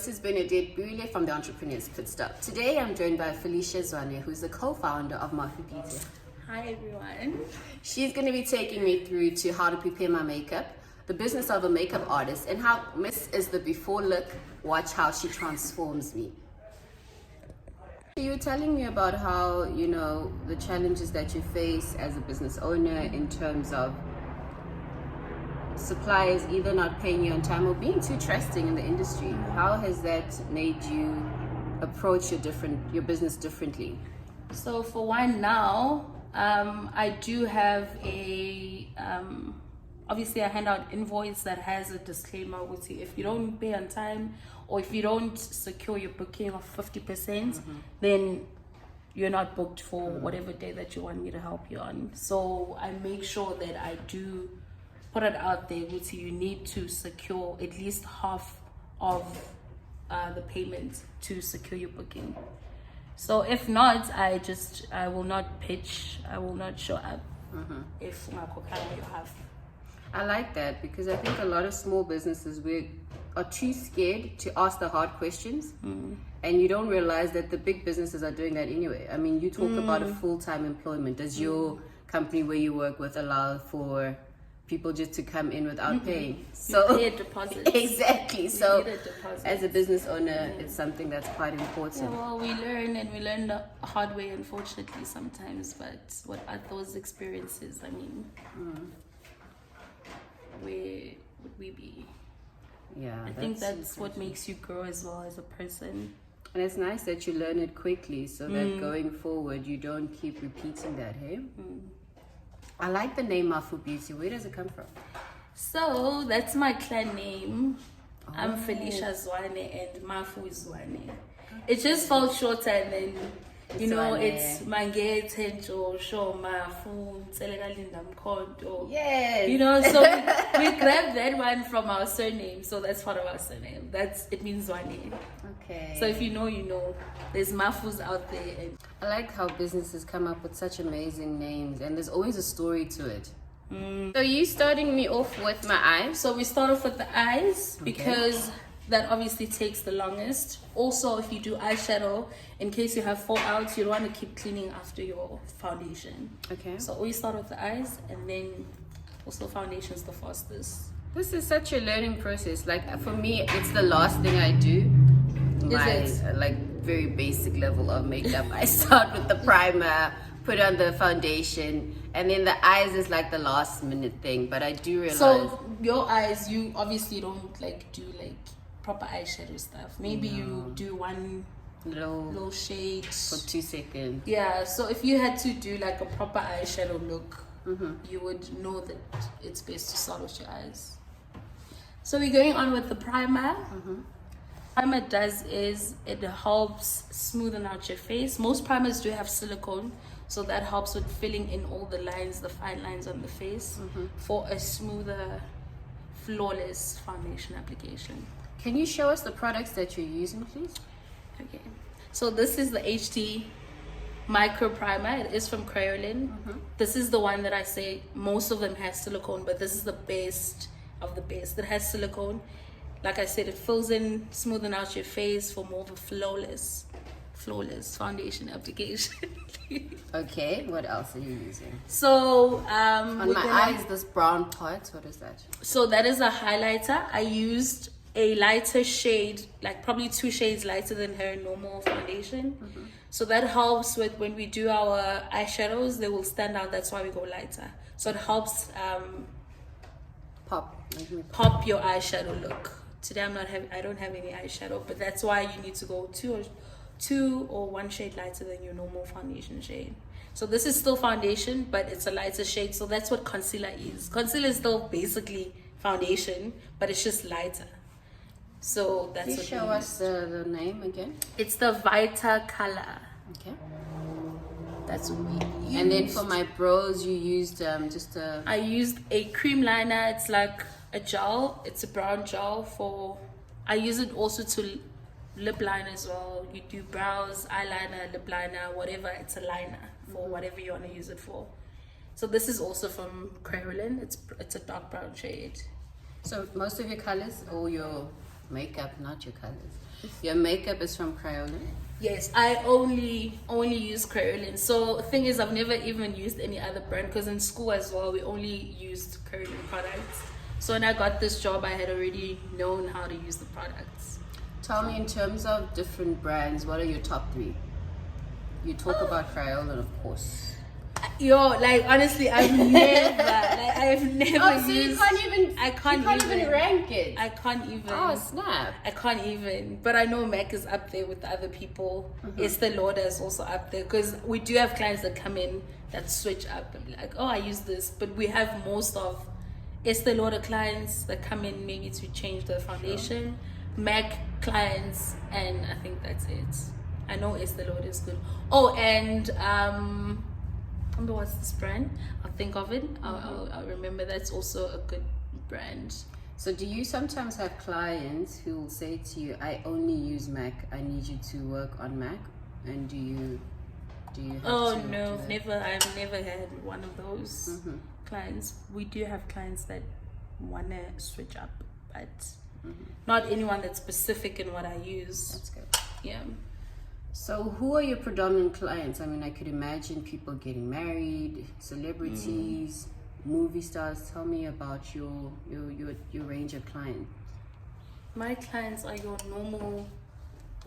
this is Bernadette from the Entrepreneur's Pit Stop. Today I'm joined by Felicia Zwane, who's the co-founder of Mafu Beauty. Hi everyone. She's going to be taking me through to how to prepare my makeup, the business of a makeup artist, and how this is the before look. Watch how she transforms me. You were telling me about how, the challenges that you face as a business owner in terms of suppliers either not paying you on time or being too trusting in the industry. How has that made you approach your business differently? So for one now, I do have obviously I hand out invoice that has a disclaimer with you. If you don't pay on time or if you don't secure your booking of 50%, then you're not booked for whatever day that you want me to help you on. So I make sure that I do put it out there with you. You need to secure at least half of the payment to secure your booking. So if not, I will not pitch, I will not show up if you have. I like that because I think a lot of small businesses are too scared to ask the hard questions, and you don't realize that the big businesses are doing that anyway. I mean, you talk about a full-time employment. Does your company where you work with allow for people just to come in without paying? So you pay a deposit. Exactly. So as a business owner, it's something that's quite important. Yeah, well, we learn the hard way, unfortunately, sometimes. But what are those experiences? I mean, where would we be? Yeah, I think that's what makes you grow as well as a person. And it's nice that you learn it quickly so that going forward, you don't keep repeating that, hey? I like the name Mafu Beauty. Where does it come from? So that's my clan name. I'm Felicia Zwane and Mafu Zwane. It just felt shorter, and then it's Mange Tencho Show Mafu Selekalinda Mkondo. Yes. So we grabbed that one from our surname. So that's part of our surname. It means Zwane. Okay. So if you know, there's Mafus out there. And I like how businesses come up with such amazing names, and there's always a story to it. So you starting me off with my eyes? So we start off with the eyes because that obviously takes the longest. Also, if you do eyeshadow, in case you have fallouts, you don't want to keep cleaning after your foundation. Okay. So we start with the eyes, and then also foundation's the fastest. This is such a learning process. Like for me, it's the last thing I do. Very basic level of makeup. I start with the primer, put on the foundation, and then the eyes is like the last minute thing. But I do realize. So your eyes, you obviously don't do proper eyeshadow stuff. Maybe you do one little shade for 2 seconds. Yeah. So if you had to do a proper eyeshadow look, you would know that it's best to start with your eyes. So we're going on with the primer. Primer does is it helps smoothen out your face. Most primers do have silicone, so that helps with filling in all the lines, the fine lines on the face, for a smoother, flawless foundation application. Can you show us the products that you're using, please? Okay, so this is the HD Micro Primer. It is from Crayolan. This is the one that I say most of them has silicone, but this is the best of the best. It has silicone. Like I said, it fills in, smoothing out your face for more of a flawless foundation application. Okay, what else are you using? So on my eyes, this brown part, what is that? So that is a highlighter. I used a lighter shade, probably 2 shades lighter than her normal foundation. So that helps with when we do our eyeshadows, they will stand out. That's why we go lighter. So it helps pop your eyeshadow look. Today I don't have any eyeshadow, but that's why you need to go 2 or 1 shade lighter than your normal foundation shade. So this is still foundation, but it's a lighter shade. So that's what concealer is. Concealer is still basically foundation, but it's just lighter. So that's what. Can you show us the name again? It's the Vita Color. Okay. That's what we used. And then for my brows, you used I used a cream liner. It's like a gel. It's a brown gel I use it also to lip line as well. You do brows, eyeliner, lip liner, whatever. It's a liner for whatever you want to use it for. So this is also from Crayolan. It's a dark brown shade. So most of your colors or your makeup, not your colors. Your makeup is from Crayola? Yes, I only use Crayola. So the thing is, I've never even used any other brand because in school as well, we only used Crayola products. So when I got this job, I had already known how to use the products. Tell me, in terms of different brands, what are your top 3? You talk about Crayola, of course. Yo, like honestly, I've never Oh, so used. you can't even rank it. I can't even. Oh, snap. I can't even. But I know Mac is up there with the other people. Estee Lauder is also up there because we do have clients that come in that switch up and be like, oh, I use this. But we have most of Estee Lauder clients that come in maybe to change the foundation. Sure. Mac clients, and I think that's it. I know Estee Lauder is good. Oh, and I wonder what's this brand. I'll think of it. I'll remember. That's also a good brand. So do you sometimes have clients who will say to you, I only use Mac, I need you to work on Mac? And do you have oh to no, do that? never. I've never had one of those clients. We do have clients that wanna switch up, but not anyone that's specific in what I use. That's good. Yeah. So who are your predominant clients? I mean, I could imagine people getting married, celebrities, movie stars. Tell me about your range of clients. My clients are your normal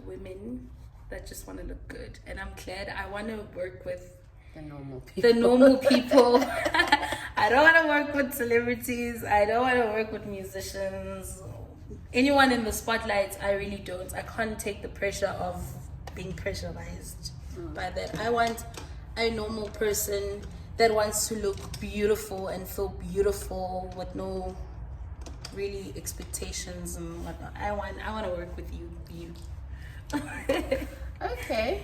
women that just want to look good, and I'm glad. I want to work with the normal people. I don't want to work with celebrities. I don't want to work with musicians. Anyone in the spotlight, I really don't. I can't take the pressure of being pressurized by that. I want a normal person that wants to look beautiful and feel beautiful with no really expectations and whatnot. I want to work with you. Okay.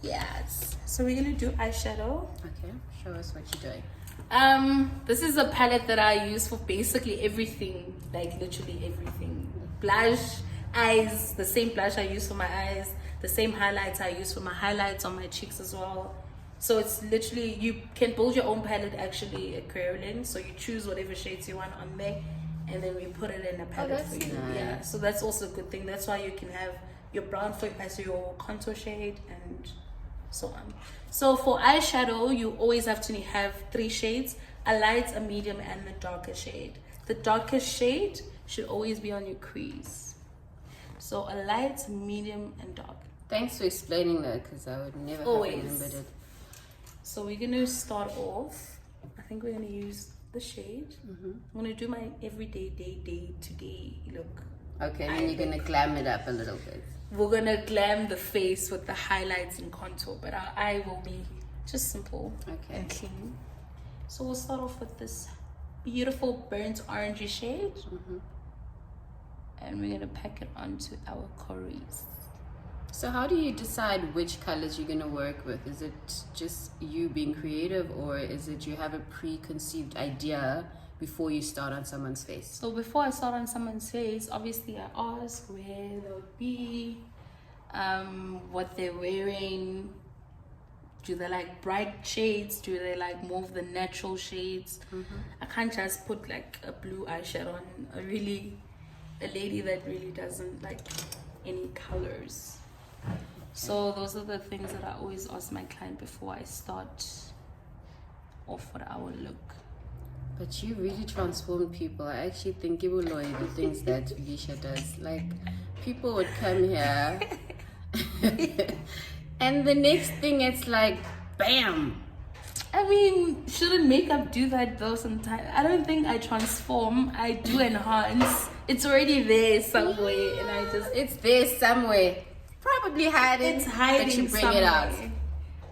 Yes. So we're gonna do eyeshadow. Okay. Show us what you're doing. This is a palette that I use for basically everything, like literally everything. Blush, eyes, the same blush I use for my eyes, the same highlights I use for my highlights on my cheeks as well. So it's literally, you can build your own palette actually at Crayola. So you choose whatever shades you want on there, and then we put it in a palette for you. Nice. Yeah, so that's also a good thing. That's why you can have your brown as your contour shade and so on. So for eyeshadow, you always have to have 3 shades: a light, a medium, and the darker shade. The darkest shade should always be on your crease. So a light, medium, and dark. Thanks for explaining that, because I would never Always. have remembered it. So we're gonna start off. I think we're gonna use the shade. I'm gonna do my everyday day-to-day look. Okay, and then you're gonna glam it up a little bit. We're gonna glam the face with the highlights and contour, but our eye will be just simple and clean. So we'll start off with this beautiful burnt orangey shade, and we're gonna pack it onto our crease. So how do you decide which colors you're gonna work with? Is it just you being creative, or is it you have a preconceived idea before you start on someone's face? So before I start on someone's face, obviously I ask where they'll be, what they're wearing. Do they like bright shades? Do they like more of the natural shades? I can't just put like a blue eyeshadow on a lady that really doesn't like any colors. So those are the things that I always ask my client before I start off with our look. But you really transform people. I actually think you will know the things that Felicia does. Like, people would come here and the next thing it's like, bam! I mean, shouldn't makeup do that though sometimes? I don't think I transform, I do enhance. It's already there somewhere and I just... It's there somewhere. Probably hiding. It's hiding but you bring somewhere. it out.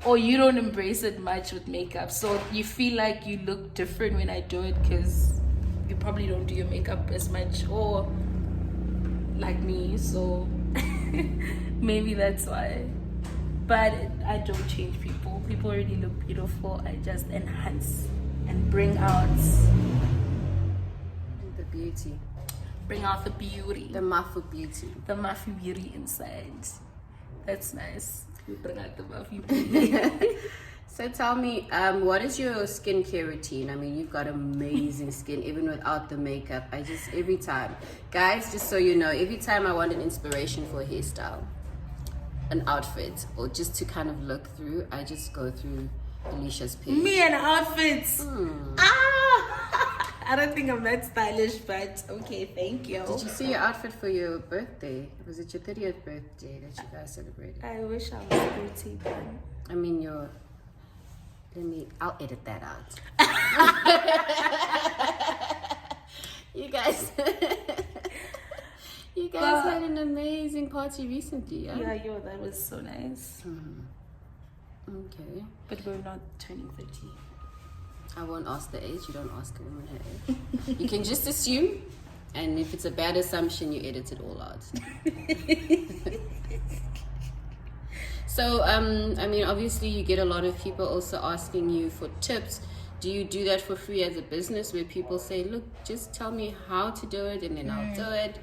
Or you don't embrace it much with makeup. So you feel like you look different when I do it because you probably don't do your makeup as much or like me. So maybe that's why. But I don't change people. People already look beautiful. I just enhance and bring out The beauty. Bring out the beauty. The Mafu beauty. The Mafu beauty inside. That's nice. We bring out the Mafu beauty. So tell me, what is your skincare routine? I mean, you've got amazing skin even without the makeup. Every time. Guys, just so you know, every time I want an inspiration for a hairstyle, an outfit, or just to kind of look through, I just go through Felicia's page. Me and outfits. I don't think I'm that stylish, but okay, thank you. Did you see your outfit for your birthday? Was it your 30th birthday that you guys celebrated? I wish I was 30, but... I mean, I'll edit that out. You guys had an amazing party recently, yeah? Yeah, that was so nice. Okay. But we're not turning 30. I won't ask the age. You don't ask a woman her age. You can just assume, and if it's a bad assumption, you edit it all out. So, I mean, obviously you get a lot of people also asking you for tips. Do you do that for free as a business where people say, look, just tell me how to do it and then I'll do it?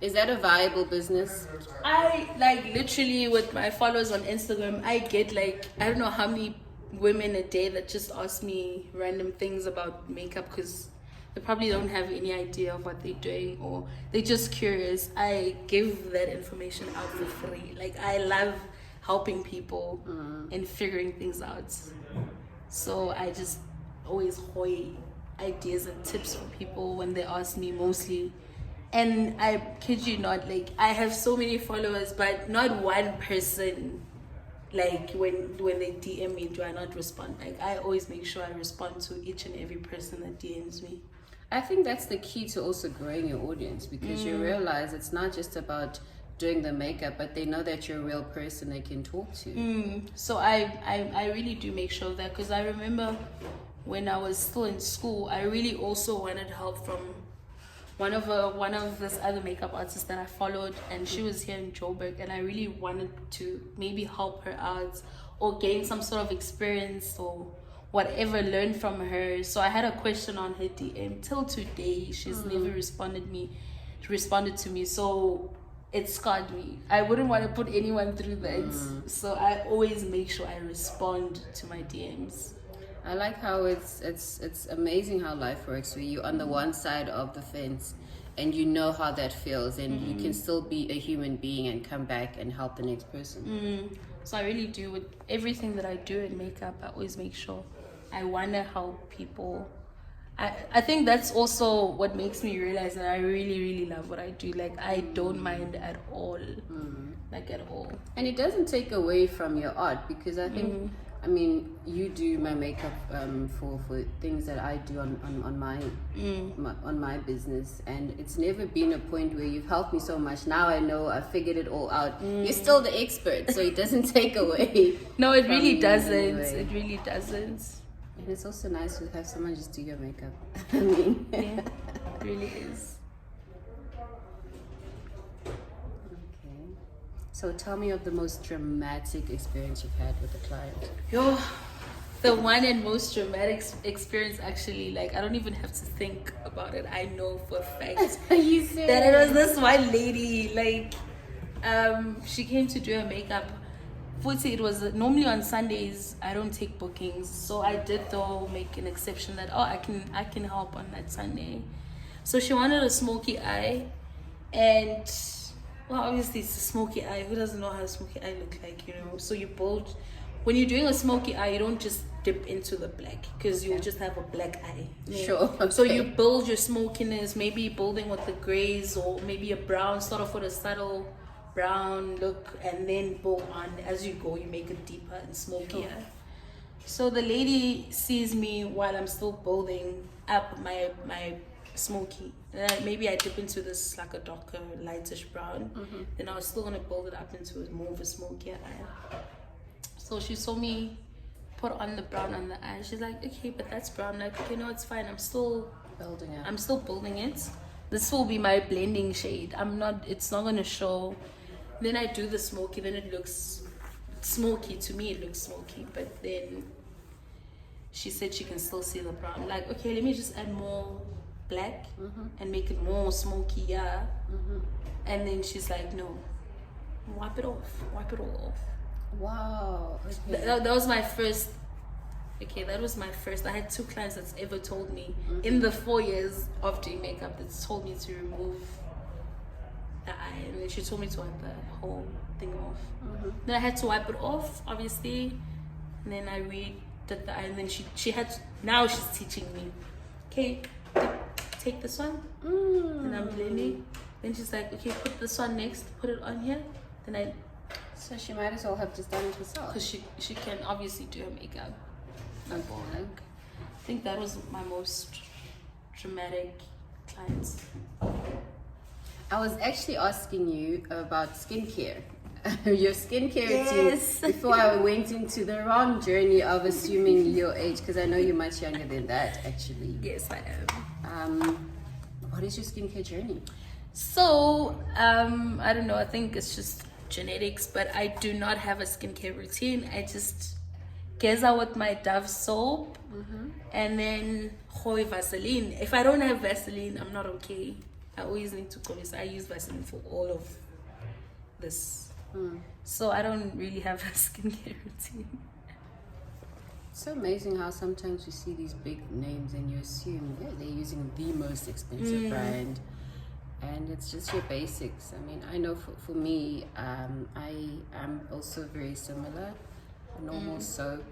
Is that a viable business? I, literally with my followers on Instagram, I get, I don't know how many women a day that just ask me random things about makeup because they probably don't have any idea of what they're doing or they're just curious. I give that information out for free. I love helping people and figuring things out. So I just always hoy ideas and tips for people when they ask me mostly. And I kid you not, I have so many followers, but not one person, when they DM me, do I not respond? I always make sure I respond to each and every person that DMs me. I think that's the key to also growing your audience because you realize it's not just about doing the makeup, but they know that you're a real person they can talk to. So I really do make sure of that because I remember when I was still in school, I really also wanted help from one of this other makeup artists that I followed, and she was here in Joburg, and I really wanted to maybe help her out or gain some sort of experience or whatever, learn from her. So I had a question on her DM. Till today, she's never responded to me. So it scarred me. I wouldn't want to put anyone through that. So I always make sure I respond to my DMs. I like how it's amazing how life works where you're on the one side of the fence and you know how that feels and you can still be a human being and come back and help the next person. So I really do with everything that I do in makeup. I always make sure I want to help people. I think that's also what makes me realize that I really, really love what I do. I don't mind at all. At all. And it doesn't take away from your art because I think, I mean, you do my makeup for things that I do on my business, and it's never been a point where you've helped me so much. Now I know I figured it all out. You're still the expert, so it doesn't take away. No, it really doesn't. Anyway. It really doesn't. And it's also nice to have someone just do your makeup. I mean, yeah, it really is. So tell me of the most dramatic experience you've had with a client. The one and most dramatic experience actually, I don't even have to think about it. I know for a fact Are you serious? that it was this one lady. She came to do her makeup. It was normally on Sundays. I don't take bookings, so I did though make an exception that I can help on that Sunday. So she wanted a smoky eye, and well, obviously it's a smoky eye. Who doesn't know how a smoky eye look like, So you build, when you're doing a smoky eye, you don't just dip into the black because you'll just have a black eye. Sure. Okay. So you build your smokiness, maybe building with the grays or maybe a brown, start off with a subtle brown look and then build on. As you go, you make it deeper and smokier. Sure. So the lady sees me while I'm still building up my smoky. Maybe I dip into this a darker, lightish brown. Then I was still gonna build it up into more of a smokier eye. So she saw me put on the brown on the eye. She's like, okay, but that's brown. Okay, no, it's fine. I'm still building it. This will be my blending shade. It's not gonna show. Then I do the smoky. Then it looks smoky. To me, it looks smoky. But then she said she can still see the brown. Okay, let me just add more black and make it more smoky, and then she's like, no, wipe it all off. Wow. Okay. That was my first Okay, that was my first. I had 2 clients that's ever told me in the 4 years of doing makeup that's told me to remove the eye, and then she told me to wipe the whole thing off. Then I had to wipe it off, obviously, and then I redid the eye, and then she had to, now she's teaching me. Okay, take this one, and I'm blending. Then she's like, okay, put this one next, put it on here. Then So she might as well have just done it herself. because she can obviously do her makeup. Okay. I think that was my most dramatic clients. I was actually asking you about skincare. Your skincare routine before I went into the wrong journey of assuming your age, because I know you're much younger than that actually. Yes, I am. What is your skincare journey? So, I don't know, I think it's just genetics, but I do not have a skincare routine. I just geza with my Dove soap and then Hoi Vaseline. If I don't have Vaseline, I'm not okay. I always need to call this. I use Vaseline for all of this. So I don't really have a skincare routine. It's so amazing how sometimes you see these big names and you assume they're using the most expensive brand, and it's just your basics. I mean, I know for me, I am also very similar. Normal soap.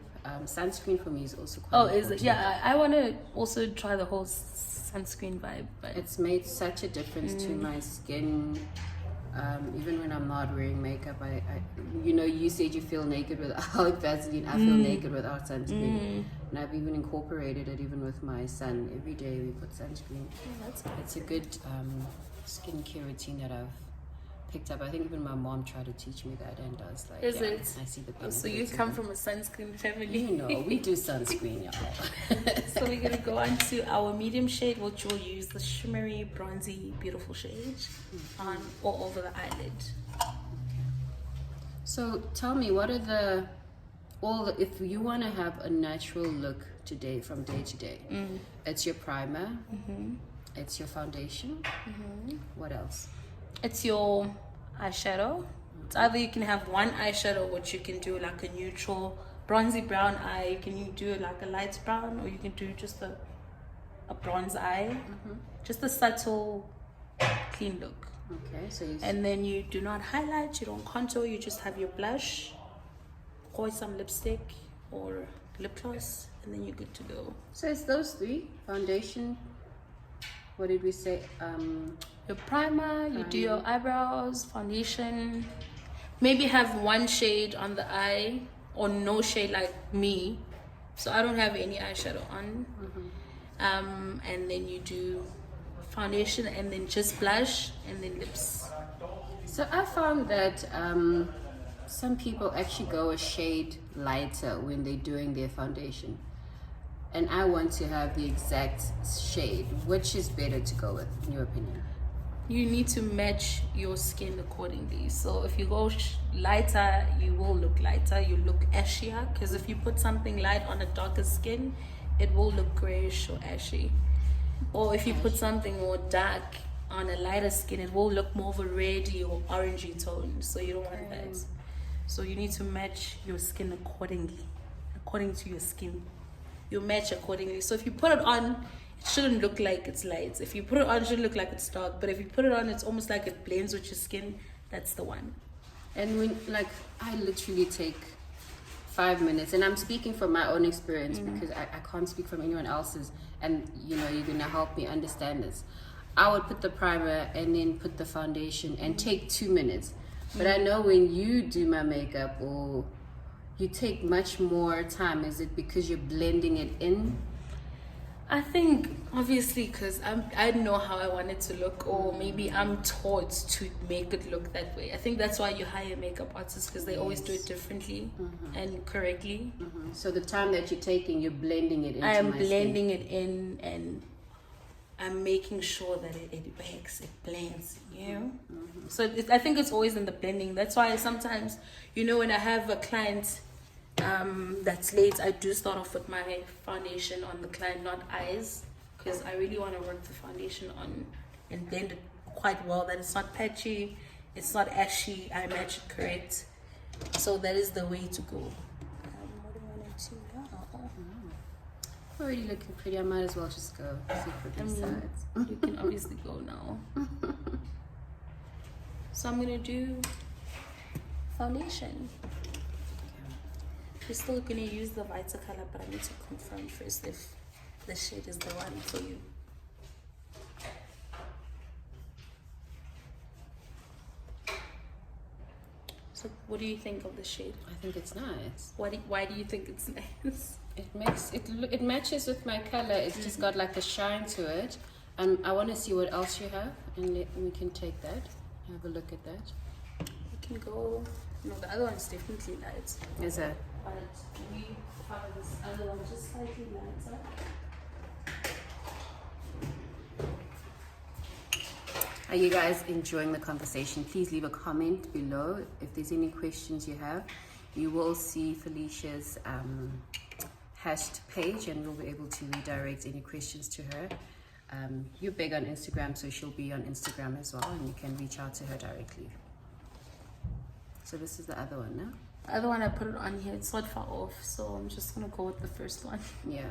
Sunscreen for me is also quite Is important. it? Yeah, I want to also try the whole sunscreen vibe, but It's made such a difference to my skin. Even when I'm not wearing makeup, I you said you feel naked without Vaseline. I feel naked without sunscreen, and I've even incorporated it even with my son. Every day we put sunscreen. It's a good skincare routine that I've picked up. I think even my mom tried to teach me that and does. Like, Is it? I see the benefits. so you of come it. from a sunscreen family. You know, we do sunscreen, y'all. So we're gonna go on to our medium shade, which will use the shimmery, bronzy, beautiful shade on all over the eyelid. So tell me, what are if you want to have a natural look today from day to day, it's your primer, it's your foundation, what else? It's your eyeshadow. It's either you can have one eyeshadow, which you can do like a neutral bronzy brown eye. You can do like a light brown, or you can do just a bronze eye, just a subtle, clean look. Okay, so And then you do not highlight, you don't contour, you just have your blush, or some lipstick or lip gloss, and then you're good to go. so it's those three: foundation. What did we say? Your primer, you do your eyebrows, foundation, maybe have one shade on the eye or no shade like me, so I don't have any eyeshadow on. And then you do foundation and then just blush and then lips. So I found that some people actually go a shade lighter when they're doing their foundation, and I want to have the exact shade. Which is better to go with, in your opinion? You need to match your skin accordingly. So if you go lighter, you will look lighter, you look ashier, because if you put something light on a darker skin, it will look grayish or ashy. Or if you put something more dark on a lighter skin, it will look more of a reddy or orangey tone. So you don't want that. So you need to match your skin accordingly, according to your skin. You match accordingly. So if you put it on, it shouldn't look like it's light. If you put it on, it shouldn't look like it's dark. But if you put it on, it's almost like it blends with your skin. That's the one. And when, like, I literally take 5 minutes, and I'm speaking from my own experience because I can't speak from anyone else's, and you're gonna help me understand this. I would put the primer and then put the foundation and take 2 minutes. But I know when you do my makeup, or you take much more time. Is it because you're blending it in? I think obviously because I know how I want it to look, or maybe I'm taught to make it look that way. I think that's why you hire makeup artists, because they always do it differently and correctly. So the time that you're taking, you're blending it into I am my skin. blending it in, and I'm making sure that it works, it blends, So I think it's always in the blending. That's why sometimes, when I have a client that's late, I do start off with my foundation on the client, not eyes, because I really want to work the foundation on and blend it quite well, that it's not patchy, it's not ashy, I match it correct. So that is the way to go. What do I want to do now? already looking pretty. I might as well just go see for these sides. You can obviously go now. So I'm gonna do foundation. We're still gonna use the Vita color, but I need to confirm first if the shade is the one for you. So what do you think of the shade? I think it's nice. Why do you think it's nice? It matches with my color. It's just got like a shine to it. I want to see what else you have, and we can take that. Have a look at that. We can go. No, the other one's definitely light. Is it? But we cover this other one just slightly lighter. Are you guys enjoying the conversation? Please leave a comment below if there's any questions you have. You will see Felicia's hashed page, and we'll be able to redirect any questions to her. You're big on Instagram, so she'll be on Instagram as well, and you can reach out to her directly. So this is the other one, no? The other one I put it on here, it's not far off, so I'm just gonna go with the first one. Yeah.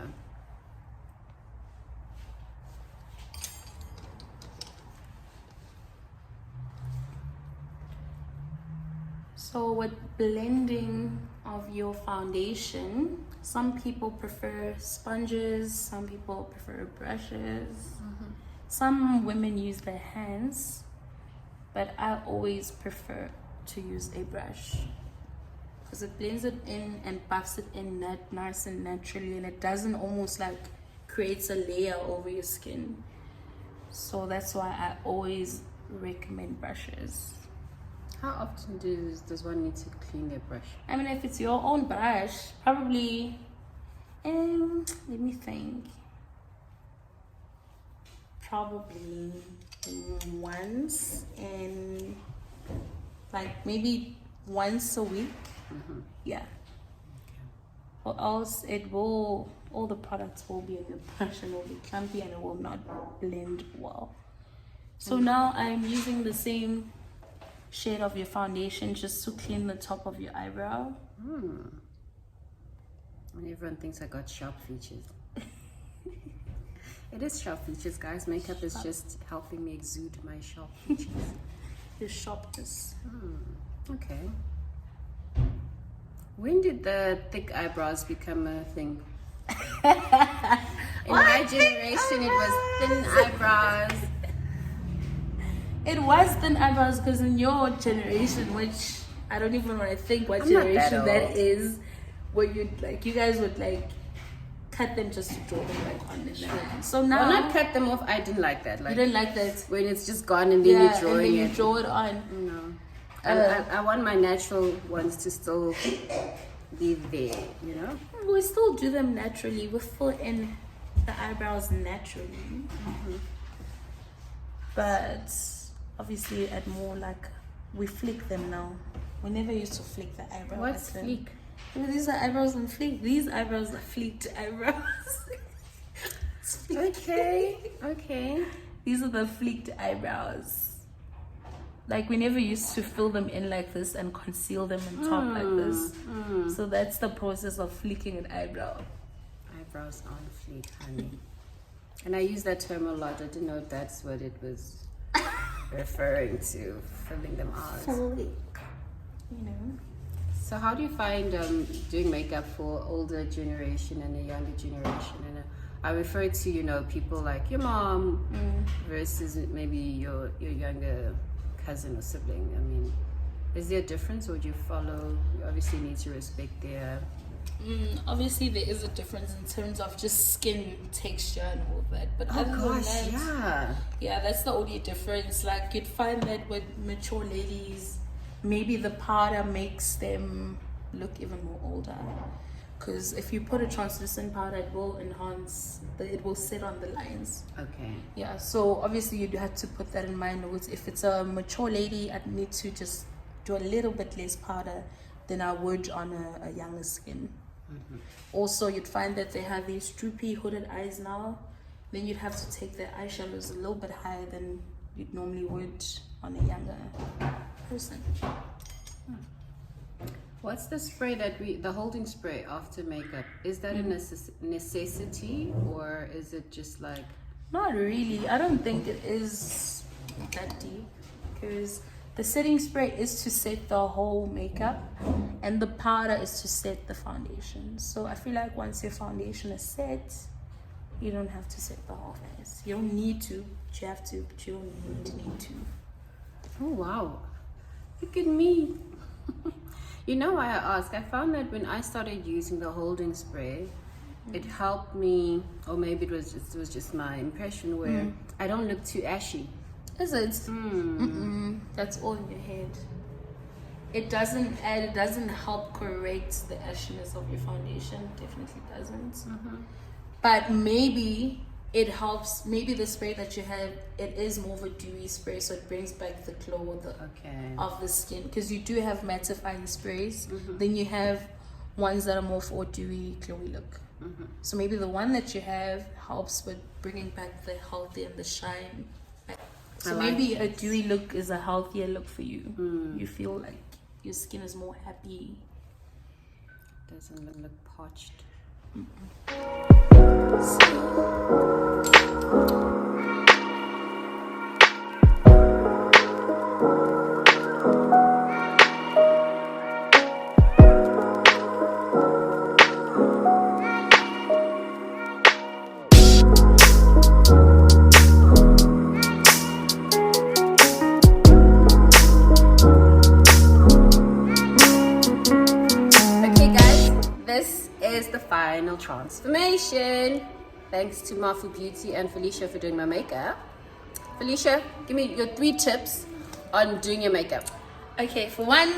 So with blending of your foundation, some people prefer sponges, some people prefer brushes. Some women use their hands, but I always prefer to use a brush because it blends it in and buffs it in nice and naturally, and it doesn't almost like creates a layer over your skin. So that's why I always recommend brushes. How often does one need to clean their brush? I mean, if it's your own brush, probably, let me think. Probably once, and like maybe once a week. Yeah. Or else all the products will be in the brush and will be clumpy and it will not blend well. So now I'm using the same shade of your foundation just to clean the top of your eyebrow. And everyone thinks I got sharp features. It is sharp features, guys. Makeup is just helping me exude my sharp features. Your sharpness. Okay. When did the thick eyebrows become a thing? In my generation, it was thin eyebrows. It was thin eyebrows because in your generation, which I don't even want to think what I'm not that generation that old. is, where you guys would like cut them just to draw them like on the line. So now, Well, not cut them off. I didn't like that. Like you didn't like that. when it's just gone and then you're drawing and then you it. draw it on. No. I want my natural ones to still be there, you know? We still do them naturally. We fill in the eyebrows naturally. But obviously at more like we flick them now. We never used to flick the eyebrows. What's fleek? Well, these are eyebrows on fleek. These eyebrows are fleeked eyebrows. Okay. These are the fleeked eyebrows. Like we never used to fill them in like this and conceal them on top like this. So that's the process of fleeking an eyebrow. Eyebrows on fleek, honey. And I use that term a lot. I didn't know that's what it was referring to, filling them out. Fleek. You know. So how do you find doing makeup for older generation and a younger generation? And I refer to, you know, people like your mom versus maybe your younger cousin or sibling. I mean, is there a difference, or do you follow? You obviously need to respect their. Obviously there is a difference in terms of just skin texture and all that, but other than that, yeah, that's the only difference. Like you'd find that with mature ladies, maybe the powder makes them look even more older, because if you put a translucent powder, it will enhance it will set on the lines. Okay. Yeah, so obviously you'd have to put that in mind. If it's a mature lady, I'd need to just do a little bit less powder than I would on a younger skin. Also, you'd find that they have these droopy hooded eyes now. Then you'd have to take their eyeshadows a little bit higher than you'd normally would on a younger person. What's the spray the holding spray after makeup? Is that a necessity, or is it just like? Not really. I don't think it is that deep, because the setting spray is to set the whole makeup and the powder is to set the foundation. So I feel like once your foundation is set, you don't have to set the whole face. You don't need to, but you have to, but you don't need to. Oh wow, look at me. You know why I ask? I found that when I started using the holding spray, it helped me, or maybe it was just my impression, where I don't look too ashy. Is it? That's all in your head. It doesn't add, it doesn't help correct the ashiness of your foundation. Definitely doesn't. But maybe it helps. Maybe the spray that you have, it is more of a dewy spray, so it brings back the glow of the skin. Because you do have mattifying sprays, then you have ones that are more for a dewy, glowy look. So maybe the one that you have helps with bringing back the healthy and the shine. So maybe a dewy look is a healthier look for you. You feel like your skin is more happy. Doesn't look parched. This is the final transformation. Thanks to Mafu Beauty and Felicia for doing my makeup. Felicia, give me your 3 tips on doing your makeup. Okay, for one,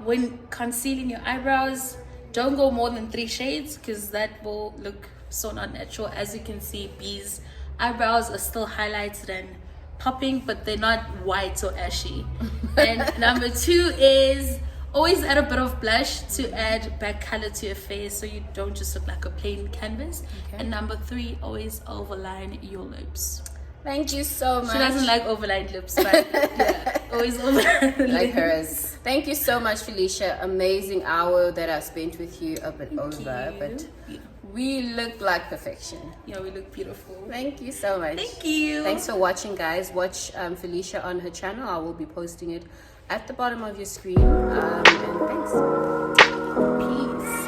when concealing your eyebrows, don't go more than 3 shades because that will look so not natural. As you can see, B's eyebrows are still highlighted and popping, but they're not white or ashy. And number 2 is always add a bit of blush to add back color to your face so you don't just look like a plain canvas. And number 3, always overline your lips. Thank you so much. She doesn't like overlined lips, but yeah, always overline like hers. Thank you so much, Felicia. Amazing hour that I spent with you, a bit over, but we look like perfection. Yeah, we look beautiful. Thank you so much. Thank you. Thanks for watching, guys. Watch Felicia on her channel. I will be posting it at the bottom of your screen. And thanks. Peace.